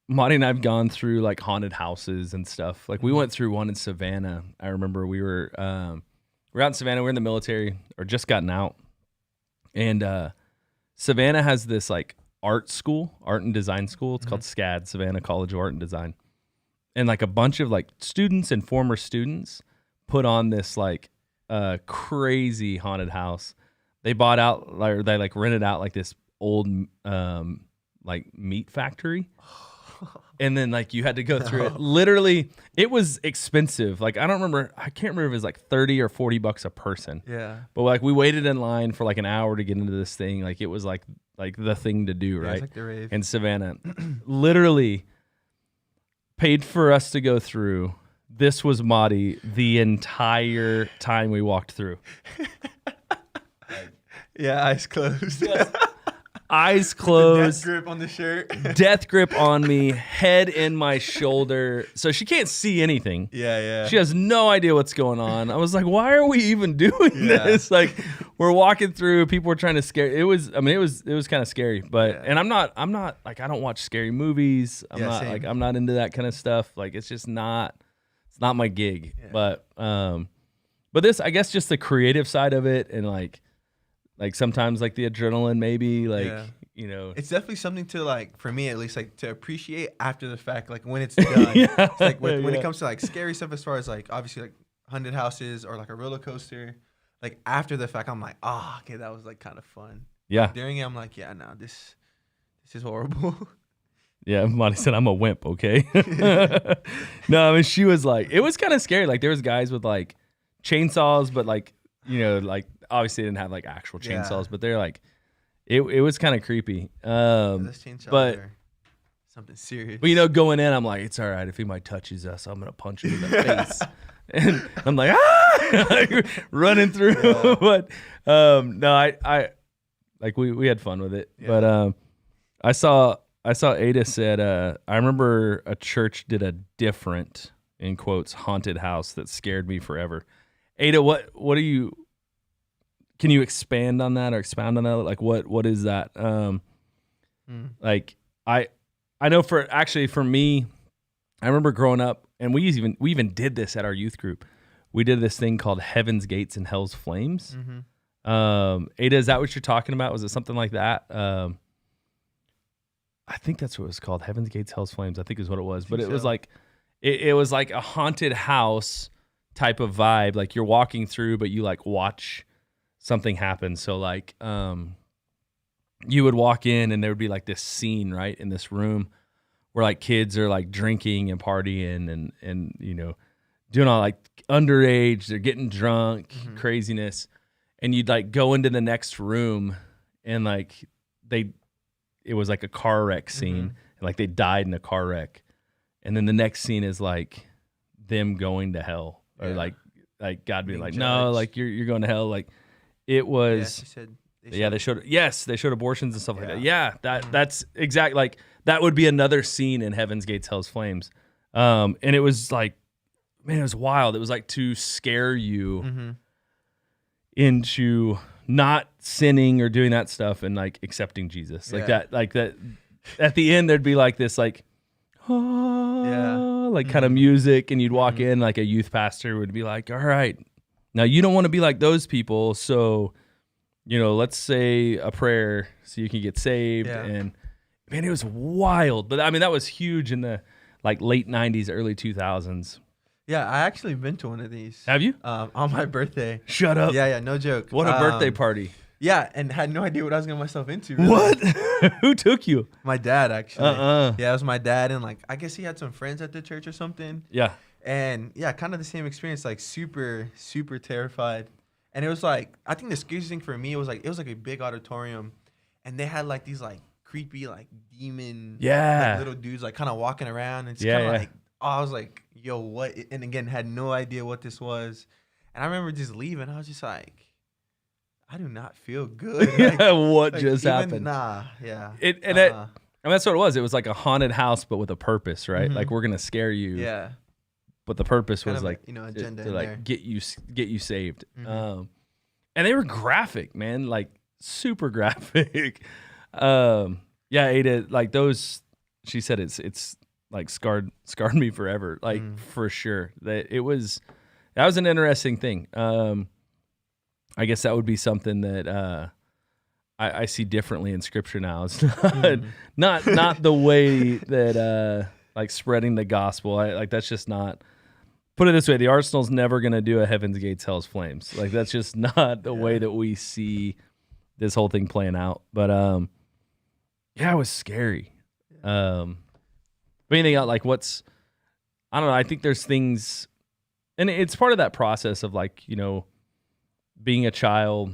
Monty and I've gone through like haunted houses and stuff. Like we went through one in Savannah. I remember we were out in Savannah. We were in the military or just gotten out, and Savannah has this like art and design school. It's called SCAD, Savannah College of Art and Design, and like a bunch of like students and former students put on this like crazy haunted house. They bought out, or they like rented out like this old like meat factory, and then like you had to go through it. Literally, it was expensive. Like I can't remember if it was like $30 or $40 a person. Yeah. But like we waited in line for like an hour to get into this thing. Like it was like the thing to do, right? It's like the rave. In Savannah, literally paid for us to go through. This was Mahdi the entire time we walked through. Yeah, eyes closed. eyes closed, death grip on the shirt, death grip on me, head in my shoulder. So she can't see anything. Yeah. She has no idea what's going on. I was like, why are we even doing this? Like, we're walking through, people were trying to scare. It was kind of scary, but, and I'm not like, I don't watch scary movies. I'm not into that kind of stuff. Like, it's not my gig, but this, I guess, just the creative side of it. And like sometimes like the adrenaline, maybe like, you know, it's definitely something to like, for me at least, like to appreciate after the fact, like when it's done. It's like when it comes to like scary stuff, as far as like obviously like haunted houses or like a roller coaster, like after the fact, I'm like, okay, that was like kind of fun. Yeah. During it, I'm like, yeah, no, this is horrible. Yeah, Monty said, I'm a wimp, okay? No, I mean, she was like, it was kind of scary. Like, there was guys with, like, chainsaws, but, like, you know, like, obviously they didn't have, like, actual chainsaws, but they're, like, it was kind of creepy. Those chainsaws are something serious. But, you know, going in, I'm like, it's all right. If anybody touches us, I'm going to punch him in the face. And I'm like, running through. But, no, I like, we had fun with it. Yeah. But I saw Ada said, I remember a church did a different, in quotes, haunted house that scared me forever. Ada, can you expand on that or expound on that? Like, what is that? Like, I know for me, I remember growing up, and we even did this at our youth group. We did this thing called Heaven's Gates and Hell's Flames. Mm-hmm. Ada, is that what you're talking about? Was it something like that? I think that's what it was called. Heaven's Gates, Hell's Flames, I think is what it was. But it was like, it was like a haunted house type of vibe. Like you're walking through, but you like watch something happen. So like, you would walk in and there would be like this scene, right, in this room where like kids are like drinking and partying and you know, doing all like underage, they're getting drunk, craziness. And you'd like go into the next room and like it was like a car wreck scene, and like they died in a car wreck, and then the next scene is like them going to hell, or like God being like, judged. No, like you're going to hell. Like it was, they showed abortions and stuff like that. Yeah, that's exact. Like that would be another scene in Heaven's Gates, Hell's Flames, and it was like, man, it was wild. It was like to scare you into not sinning or doing that stuff and like accepting Jesus. Like that at the end there'd be like this like kind of music, and you'd walk in, like a youth pastor would be like, all right, now you don't want to be like those people, so you know, let's say a prayer so you can get saved. And man, it was wild. But I mean, that was huge in the like late 90s, early 2000s. Yeah, I actually been to one of these. Have you? On my birthday. Shut up. Yeah, no joke. What a birthday party. Yeah, and had no idea what I was getting myself into. Really. What? Who took you? My dad, actually. Yeah, it was my dad, and like I guess he had some friends at the church or something. Yeah. And yeah, kind of the same experience, like super, super terrified. And it was like, I think the scariest thing for me, it was like a big auditorium, and they had like these like creepy like demon like, little dudes like kind of walking around, and it's kind of like, I was like, yo, what? And again, had no idea what this was. And I remember just leaving. I was just like, I do not feel good. Like, what just happened? Nah, yeah. I mean, that's what it was. It was like a haunted house, but with a purpose, right? Like, we're gonna scare you. Yeah. But the purpose was like, agenda to like there. get you saved. And they were graphic, man, like super graphic. Ada, like those. She said it's like scarred me forever, like for sure. That was an interesting thing. I guess that would be something that I see differently in Scripture now. It's not the way that like spreading the gospel. Like that's just not. Put it this way: the Arsenal's never going to do a Heaven's Gates, Hell's Flames. Like that's just not the way that we see this whole thing playing out. But it was scary. But anything else, like I don't know. I think there's things, and it's part of that process of like, you know, being a child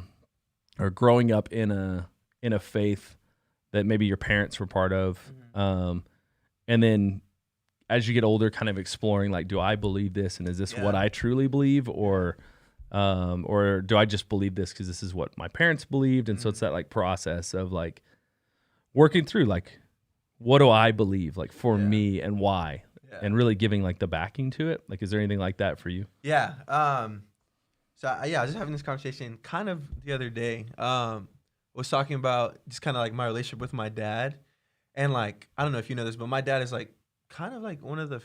or growing up in a faith that maybe your parents were part of, and then as you get older, kind of exploring like, do I believe this, and is this what I truly believe, or do I just believe this because this is what my parents believed, and so it's that like process of like, working through like, what do I believe like for me and why, and really giving like the backing to it. Like, is there anything like that for you? Yeah. So I was just having this conversation kind of the other day. Was talking about just kind of like my relationship with my dad, and like I don't know if you know this, but my dad is like kind of like one of the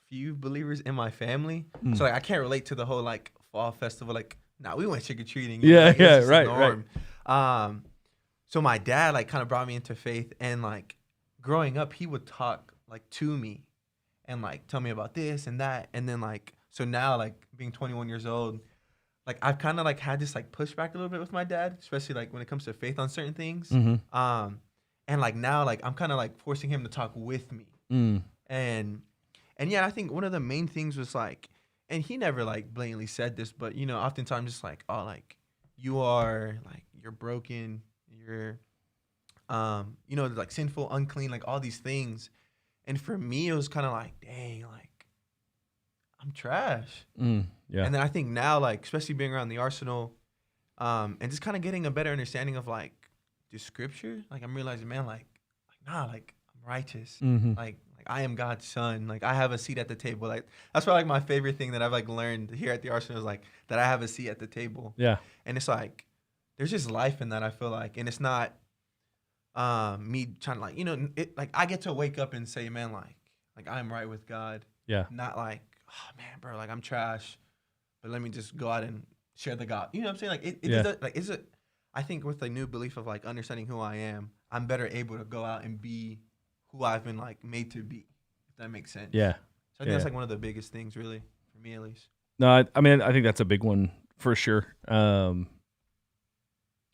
few believers in my family. So like I can't relate to the whole like fall festival. Like, nah, we went trick or treating. Right. So my dad like kind of brought me into faith, and like growing up, he would talk like to me, and like tell me about this and that, and then like so now like being 21 years old, like I've kind of like had this like pushback a little bit with my dad, especially like when it comes to faith on certain things. And like now like I'm kind of like forcing him to talk with me. And yeah, I think one of the main things was like, and he never like blatantly said this, but you know, oftentimes just like, oh, like you're broken, you're you know, like sinful, unclean, like all these things. And for me, it was kind of like, dang, like I'm trash. And then I think now, like, especially being around the Arsenal, and just kind of getting a better understanding of like the scripture, like I'm realizing, man, like nah, like I'm righteous. Like I am God's son. Like I have a seat at the table. Like that's probably like my favorite thing that I've like learned here at the Arsenal is like that I have a seat at the table. Yeah. And it's like there's just life in that, I feel like, and it's not me trying to like, you know, it like I get to wake up and say, man, like I'm right with God. Yeah. Not like, oh man, bro, like I'm trash, but let me just go out and share the God. You know what I'm saying? Like it does, like is it? I think with the new belief of like understanding who I am, I'm better able to go out and be who I've been like made to be. If that makes sense. Yeah. So I think that's like one of the biggest things, really, for me at least. No, I mean I think that's a big one for sure.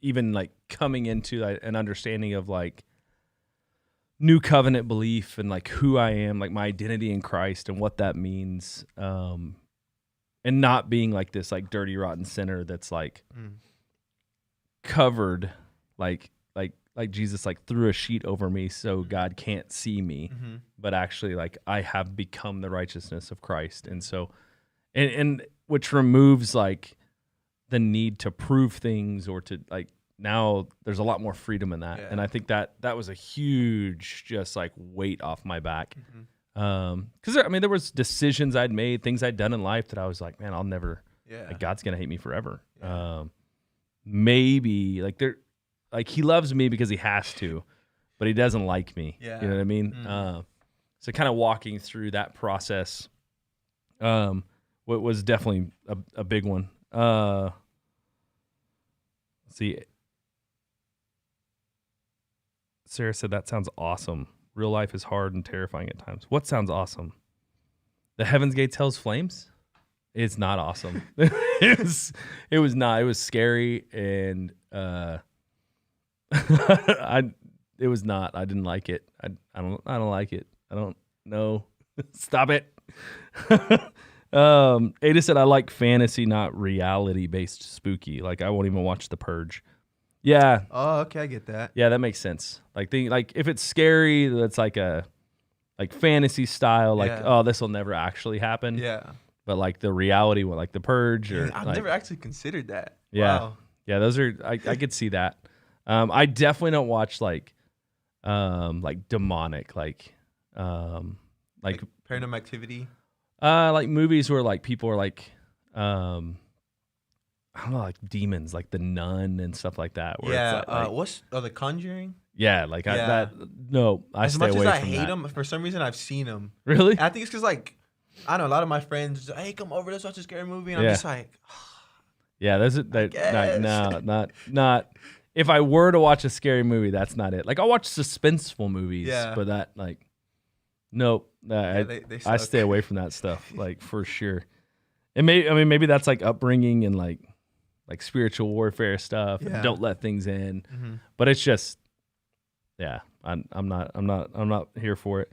Even like coming into an understanding of like new covenant belief and like who I am, like my identity in Christ and what that means, and not being like this like dirty rotten sinner that's like covered like Jesus like threw a sheet over me so God can't see me, but actually like I have become the righteousness of Christ. And so and which removes like the need to prove things or to like, now there's a lot more freedom in that. And I think that was a huge just like weight off my back. Because I mean there was decisions I'd made, things I'd done in life that I was like, man, I'll never, like God's gonna hate me forever. Maybe like he loves me because he has to, but he doesn't like me. You know what I mean? So kind of walking through that process what was definitely a big one. Let's see. Sarah said, that sounds awesome. Real life is hard and terrifying at times. What sounds awesome? The Heaven's Gates Hell's Flames? It's not awesome. It was not. It was scary and it was not. I didn't like it. I don't like it. I don't know. Stop it. Ada said, I like fantasy, not reality based spooky. Like I won't even watch The Purge. Yeah. Oh, okay, I get that. Yeah, that makes sense. Like if it's scary, that's like a fantasy style, like oh, this will never actually happen. Yeah. But like the reality, like The Purge, or I've like, never actually considered that. Yeah. Wow. Yeah, those are I could see that. I definitely don't watch like demonic, like Paranormal Activity. Like movies where like people are like I don't know, like demons, like The Nun and stuff like that. Where it's like, what's The Conjuring? Yeah, like I stay away from that. As much as I hate them, for some reason I've seen them. Really? And I think it's because like I don't know, a lot of my friends, hey, come over, let's watch a scary movie, and I'm just like, yeah, that's it. Not. If I were to watch a scary movie, that's not it. Like I'll watch suspenseful movies, but that like, nope. I stay away from that stuff, like for sure. And maybe that's like upbringing and like spiritual warfare stuff. And don't let things in. But it's just, I'm not here for it.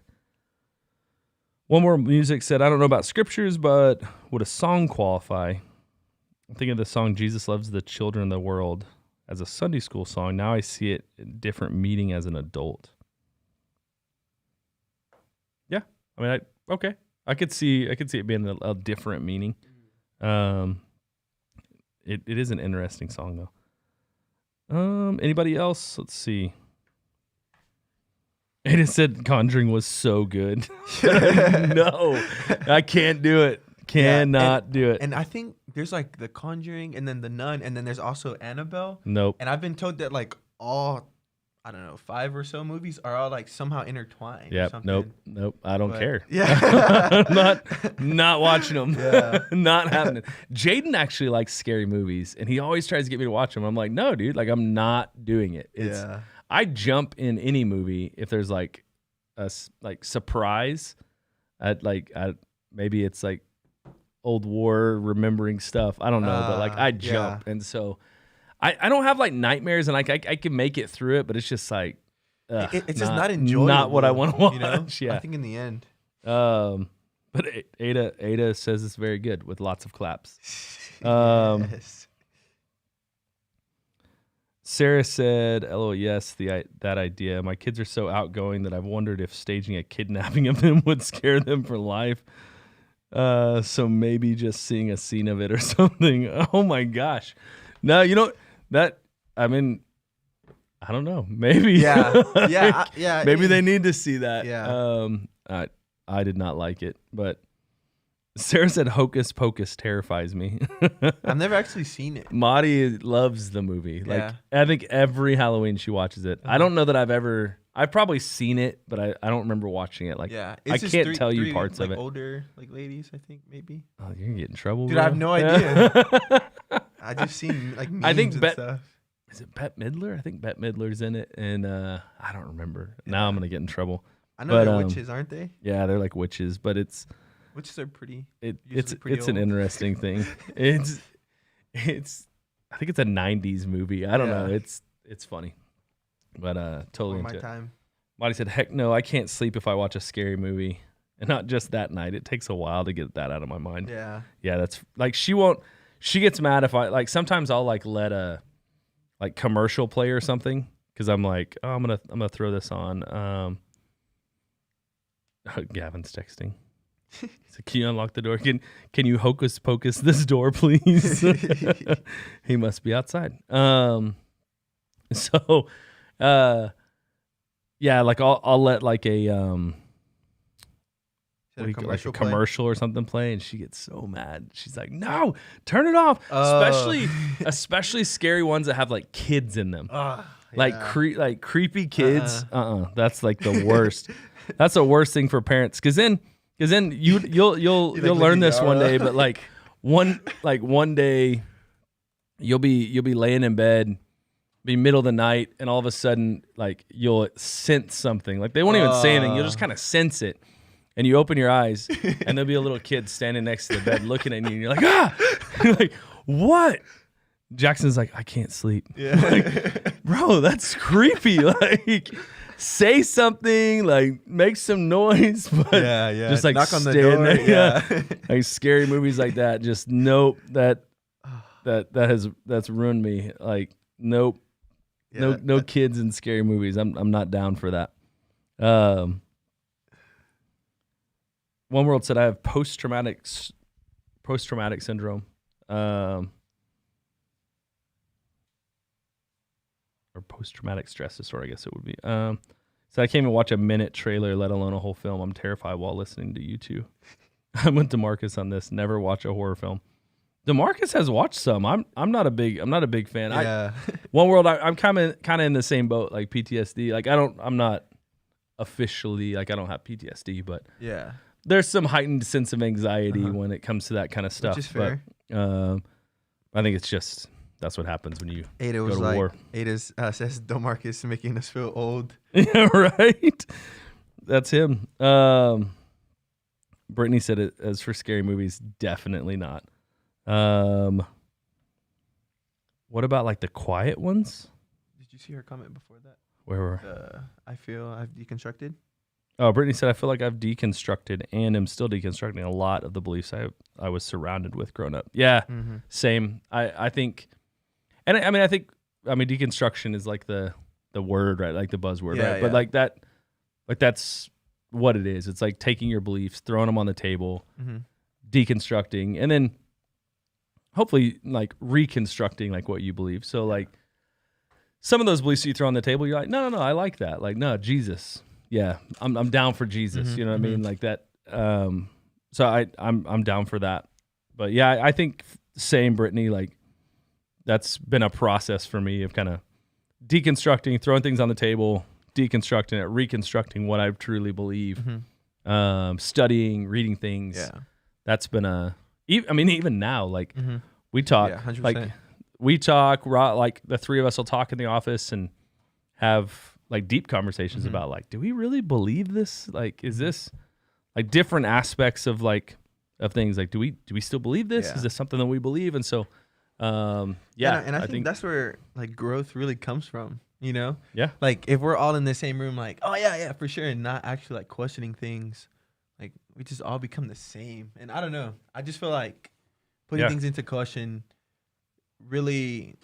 One more music said, I don't know about scriptures, but would a song qualify? I'm thinking of the song "Jesus Loves the Children of the World" as a Sunday school song. Now I see it in different meaning as an adult. Yeah, I mean, I could see it being a different meaning. It is an interesting song though. Anybody else? Let's see. Ada said Conjuring was so good. No, I can't do it. Cannot do it. And I think there's like The Conjuring and then The Nun and then there's also Annabelle. Nope. And I've been told that like all, I don't know, 5 or so movies are all like somehow intertwined. Yep. Nope. I don't care. Yeah. not watching them. Yeah. Not happening. Jaden actually likes scary movies, and he always tries to get me to watch them. I'm like, no, dude. Like, I'm not doing it. I jump in any movie if there's like a surprise. Maybe it's like old war remembering stuff. I don't know, but like I jump, and so I don't have like nightmares, and like I can make it through it, but it's just like it's just not enjoyable. Not what I want to watch. You know? Yeah, I think in the end. But Ada says it's very good with lots of claps. Yes. Sarah said, "LOL, yes, that idea. My kids are so outgoing that I've wondered if staging a kidnapping of them would scare them for life. So maybe just seeing a scene of it or something." Oh my gosh. No, you know that. I mean, I don't know. Maybe. Yeah. Maybe they need to see that. Yeah. I did not like it, but Sarah said Hocus Pocus terrifies me. I've never actually seen it. Maddie loves the movie. Like, Yeah. I think every Halloween she watches it. I don't know that I've probably seen it, but I don't remember watching it. Like, Yeah. I just can't tell you parts like of it. Older like ladies, I think maybe. Oh, you're gonna get in trouble, Dude, bro. I have no idea. I just seen like memes I think and stuff. Is it Bette Midler? I think Bette Midler's in it, and I don't remember. Now I'm gonna get in trouble. I know they're witches, aren't they? Yeah, they're like witches, but Witches are pretty. It's pretty an old. interesting thing. It's I think it's a 90s movie. I don't know. It's funny. But totally Before into my it. time. Marty said, "Heck no, I can't sleep if I watch a scary movie." And not just that night. It takes a while to get that out of my mind. Yeah. Yeah, that's like she gets mad if I like sometimes I'll like let a like commercial play or something cuz I'm like, "Oh, I'm going to throw this on." Gavin's texting. He said, "Can you unlock the door? Can you hocus pocus this door, please?" He must be outside. So yeah, like I'll let like a like a commercial or something play, and she gets so mad. She's like, "No, turn it off." Especially scary ones that have like kids in them. Like creepy kids. That's like the worst. That's the worst thing for parents, because then you'll learn this one day, but like one day you'll be laying in bed, be middle of the night, and all of a sudden like you'll sense something. Like they won't even say anything. You'll just kind of sense it, and you open your eyes, and there'll be a little kid standing next to the bed looking at you, and you're like, ah, you're like, what? Jackson's like, I can't sleep. Yeah. Like, bro, that's creepy. Like, say something, like make some noise, but just like knock on the stand door. there. Yeah. Like scary movies like that. Just nope. That's ruined me. Like nope. Yeah, no kids in scary movies. I'm not down for that. One World said I have post-traumatic syndrome. Or post-traumatic stress disorder, I guess it would be. So I can't even watch a minute trailer, let alone a whole film. I'm terrified while listening to you two. I'm with Demarcus on this. Never watch a horror film. Demarcus has watched some. I'm not a big fan. Yeah. One World, I'm kind of in the same boat, like PTSD. Like I'm not officially, like I don't have PTSD, but Yeah. there's some heightened sense of anxiety when it comes to that kind of stuff. Which is fair. But I think it's just that's what happens when you Ada go was to like, war. Ada says Demarcus making us feel old. Yeah, right. That's him. Brittany said it as for scary movies, definitely not. What about like the quiet ones? Did you see her comment before that? Where were? I feel I've deconstructed. Oh, Brittany said, I feel like I've deconstructed and am still deconstructing a lot of the beliefs I was surrounded with growing up. Yeah, same. I think, and I think deconstruction is like the word, right? Like the buzzword, right? But like that's what it is. It's like taking your beliefs, throwing them on the table, deconstructing, and then hopefully like reconstructing like what you believe. So like some of those beliefs you throw on the table, you're like, no, I like that. Like, no, Jesus. yeah, I'm down for Jesus. You know what I mean? Like that. So I'm down for that. But yeah, I think same Brittany, like that's been a process for me of kind of deconstructing, throwing things on the table, deconstructing it, reconstructing what I truly believe, studying, reading things. Yeah. That's been even now, like we talk, 100%. like we talk, like the three of us will talk in the office and have like deep conversations about like, do we really believe this? Like, is this like different aspects of like, of things like, do we still believe this? Yeah. Is this something that we believe? And so, and I think that's where like growth really comes from, you know? Yeah. Like if we're all in the same room, like, oh yeah, for sure. And not actually like questioning things, like we just all become the same. And I don't know. I just feel like putting things into question really,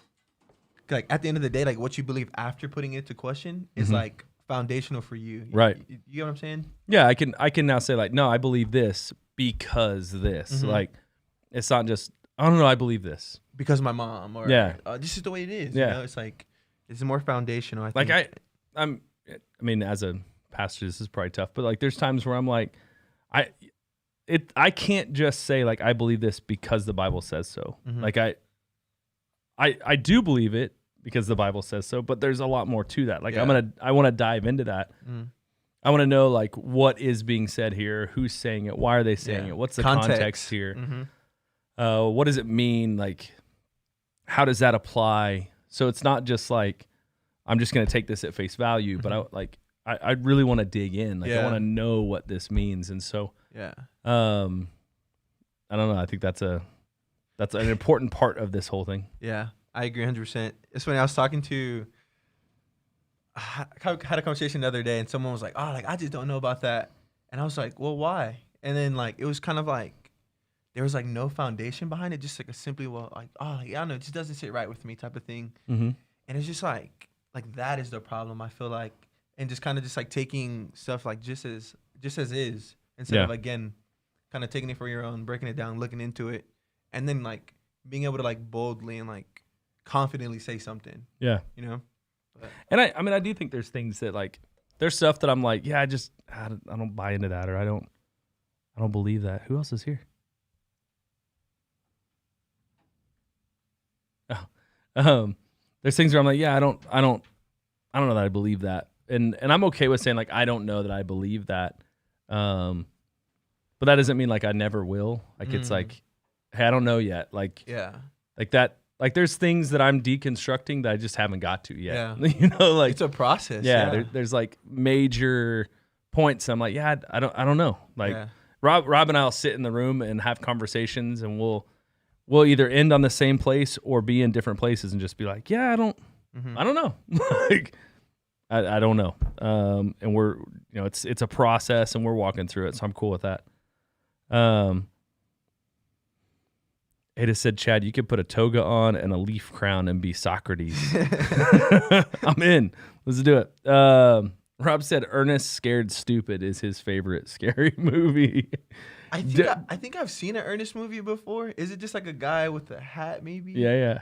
like at the end of the day, like what you believe after putting it into question is like foundational for you. Right. You know what I'm saying? Yeah. I can now say like, no, I believe this because this, like, it's not just, I don't know, I believe this because of my mom or this is the way it is. Yeah. You know? It's like, it's more foundational. I think. Like I mean, as a pastor, this is probably tough, but like, there's times where I'm like, I can't just say like, I believe this because the Bible says so. Like I do believe it because the Bible says so, but there's a lot more to that. Like I want to dive into that. I want to know like what is being said here, who's saying it, why are they saying it, what's the context here, what does it mean, like how does that apply? So it's not just like I'm just going to take this at face value, but I really want to dig in. Like I want to know what this means, and so I don't know. I think that's an important part of this whole thing. Yeah, I agree 100%. It's funny. I was talking to. I had a conversation the other day and someone was like, oh, like, I just don't know about that. And I was like, well, why? And then like, it was kind of like, there was like no foundation behind it. Just like a simply, well, like, oh, like, I don't know. It just doesn't sit right with me type of thing. And it's just like that is the problem, I feel like. And just kind of just like taking stuff like just as is instead of again, kind of taking it for your own, breaking it down, looking into it. And then like being able to like boldly and like confidently say something. Yeah. You know? And I mean, I do think there's things that like, there's stuff that I'm like, yeah, I don't buy into that, or I don't believe that. Who else is here? Oh, there's things where I'm like, yeah, I don't know that I believe that, and I'm okay with saying like I don't know that I believe that, but that doesn't mean like I never will. Like it's like, hey, I don't know yet. Like like that. Like there's things that I'm deconstructing that I just haven't got to yet. Yeah. You know, like it's a process. Yeah. There's like major points. I'm like, yeah, I don't know. Like Rob and I'll sit in the room and have conversations, and we'll either end on the same place or be in different places and just be like, yeah, I don't know. Like I don't know. And we're, you know, it's a process and we're walking through it. So I'm cool with that. Ada said, Chad, you could put a toga on and a leaf crown and be Socrates. I'm in. Let's do it. Rob said Ernest Scared Stupid is his favorite scary movie. I think I've seen an Ernest movie before. Is it just like a guy with a hat maybe? Yeah.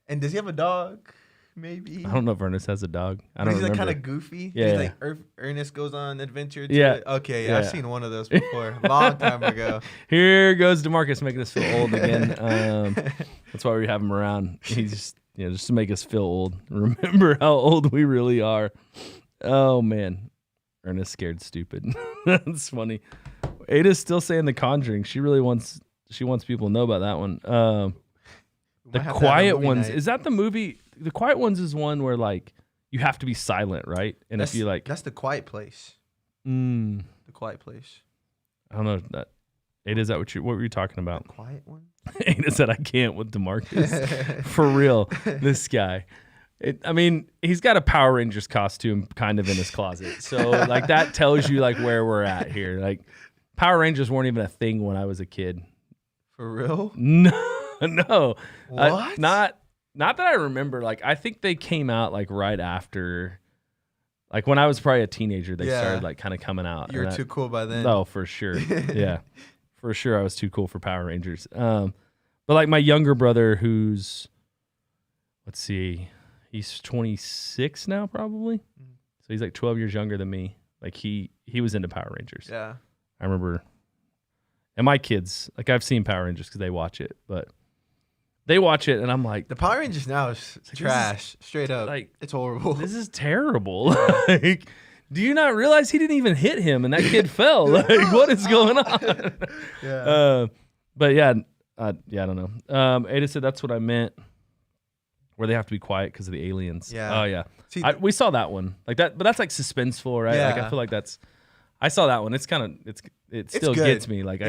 And does he have a dog? Maybe. I don't know if Ernest has a dog. I don't know. He's like kind of goofy. Yeah. He's like Ernest goes on adventure. Okay. I've seen one of those before. Long time ago. Here goes Demarcus making us feel old again. That's why we have him around. He's just to make us feel old. Remember how old we really are. Oh man, Ernest Scared Stupid. That's funny. Ada's still saying The Conjuring. She wants people to know about that one. The Quiet Ones. Is that the movie? The Quiet Ones is one where like you have to be silent, right? And if you like, that's The Quiet Place. The Quiet Place. I don't know that. Ada, is that what were you talking about? The Quiet One. Ada said I can't with Demarcus. For real, this guy. I mean, he's got a Power Rangers costume kind of in his closet, so like that tells you like where we're at here. Like Power Rangers weren't even a thing when I was a kid. For real? No. What? Not that I remember. Like, I think they came out like right after, like when I was probably a teenager, they started like kind of coming out. You were too cool by then. No, for sure. Yeah, for sure. I was too cool for Power Rangers. But like my younger brother, who's, let's see, he's 26 now probably. So he's like 12 years younger than me. Like he was into Power Rangers. Yeah. I remember. And my kids, like I've seen Power Rangers because they watch it, but they watch it and I'm like, the Power Rangers now is trash, straight up. Like it's horrible. This is terrible. Like, do you not realize he didn't even hit him and that kid fell? Like, what is going on? Yeah. But yeah, I don't know. Ada said that's what I meant. Where they have to be quiet because of the aliens. Yeah. Oh yeah. See, we saw that one like that, but that's like suspenseful, right? Yeah. Like I feel like I saw that one. It's kind of it still good. gets me. Like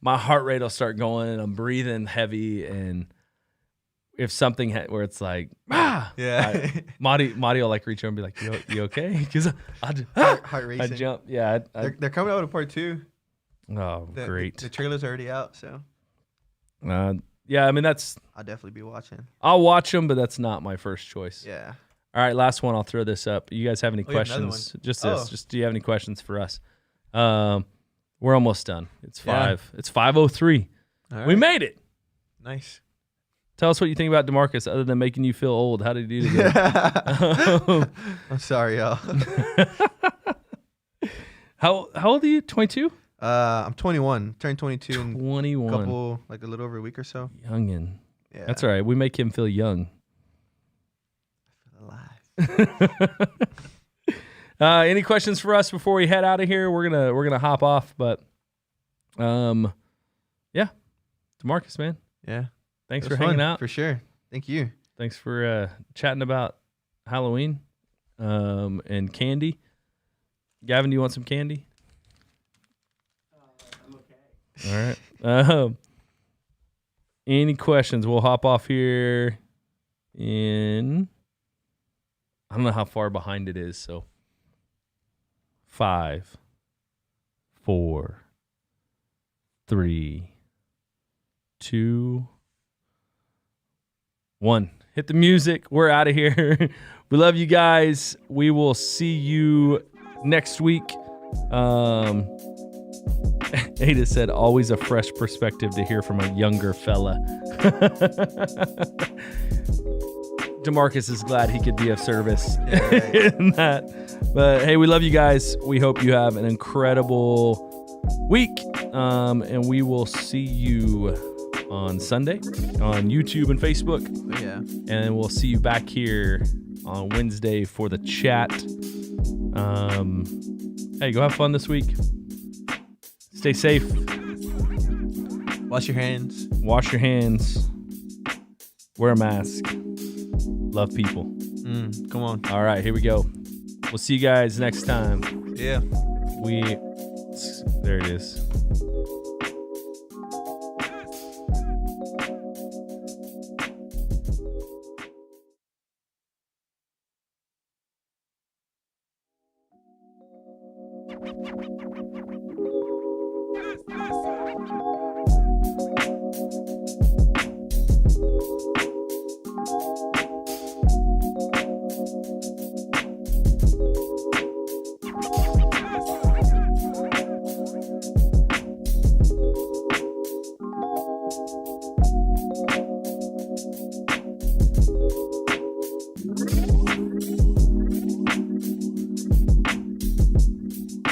my heart rate will start going and I'm breathing heavy and if something where it's like yeah, Marty will like reach over and be like, you okay? Because heart racing. I jump. Yeah, they're coming out with a part 2. Oh, great. The trailer's already out, so. Yeah, I mean I'll definitely be watching. I'll watch them, but that's not my first choice. Yeah. All right, last one. I'll throw this up. You guys have any questions? Just this. Oh. Just do you have any questions for us? We're almost done. It's 5. Yeah. It's 5:03. Right. We made it. Nice. Tell us what you think about Demarcus, other than making you feel old. How did he do today? I'm sorry, y'all. How old are you? 22? I'm 21. Turned 22 in 21. a little over a week or so. Youngin. Yeah. That's all right. We make him feel young. I feel alive. Any questions for us before we head out of here? We're gonna hop off, but yeah, Demarcus, man. Yeah. Thanks for hanging out. For sure. Thank you. Thanks for chatting about Halloween and candy. Gavin, do you want some candy? I'm okay. All right. Any questions? We'll hop off here in, I don't know how far behind it is, so 5, 4, 3, 2, 1. Hit the music. We're out of here. We love you guys. We will see you next week. Ada said, always a fresh perspective to hear from a younger fella. Demarcus is glad he could be of service in that. But hey, we love you guys. We hope you have an incredible week. And we will see you on Sunday on YouTube and Facebook. Yeah. And we'll see you back here on Wednesday for the chat. Hey, go have fun this week. Stay safe. Wash your hands. Wash your hands. Wear a mask. Love people. Come on. All right, here we go. We'll see you guys next time. Yeah. There it is.